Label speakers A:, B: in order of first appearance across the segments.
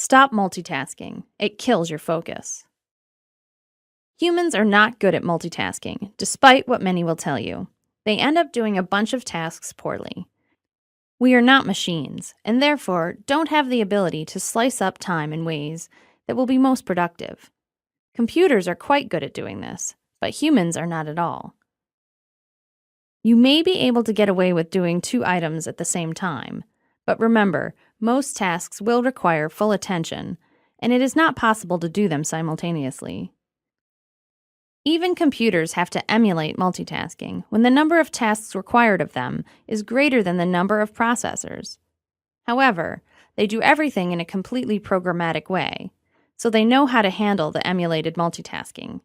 A: Stop multitasking. It kills your focus. Humans are not good at multitasking, despite what many will tell you. They end up doing a bunch of tasks poorly. We are not machines, and therefore don't have the ability to slice up time in ways that will be most productive. Computers are quite good at doing this, but humans are not at all. You may be able to get away with doing 2 items at the same time, but remember, most tasks will require full attention, and it is not possible to do them simultaneously. Even computers have to emulate multitasking when the number of tasks required of them is greater than the number of processors. However, they do everything in a completely programmatic way, so they know how to handle the emulated multitasking.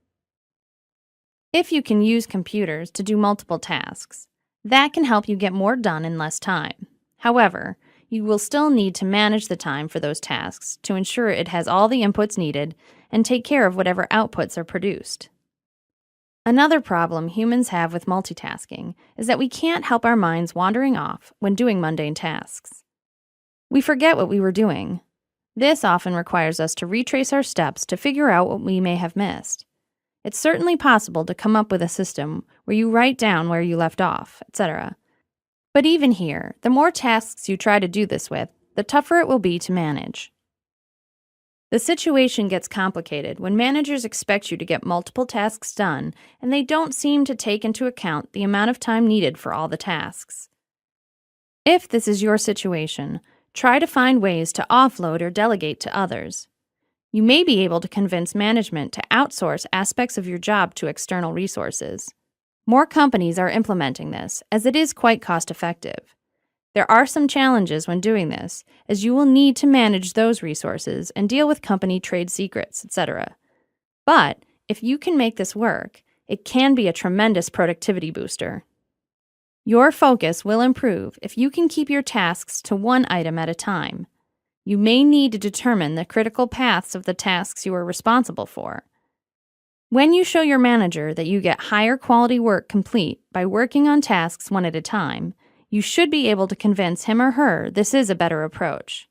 A: If you can use computers to do multiple tasks, that can help you get more done in less time. However, you will still need to manage the time for those tasks to ensure it has all the inputs needed and take care of whatever outputs are produced. Another problem humans have with multitasking is that we can't help our minds wandering off when doing mundane tasks. We forget what we were doing. This often requires us to retrace our steps to figure out what we may have missed. It's certainly possible to come up with a system where you write down where you left off, etc. But even here, the more tasks you try to do this with, the tougher it will be to manage. The situation gets complicated when managers expect you to get multiple tasks done and they don't seem to take into account the amount of time needed for all the tasks. If this is your situation, try to find ways to offload or delegate to others. You may be able to convince management to outsource aspects of your job to external resources. More companies are implementing this, as it is quite cost-effective. There are some challenges when doing this, as you will need to manage those resources and deal with company trade secrets, etc. But if you can make this work, it can be a tremendous productivity booster. Your focus will improve if you can keep your tasks to one item at a time. You may need to determine the critical paths of the tasks you are responsible for. When you show your manager that you get higher quality work complete by working on tasks one at a time, you should be able to convince him or her this is a better approach.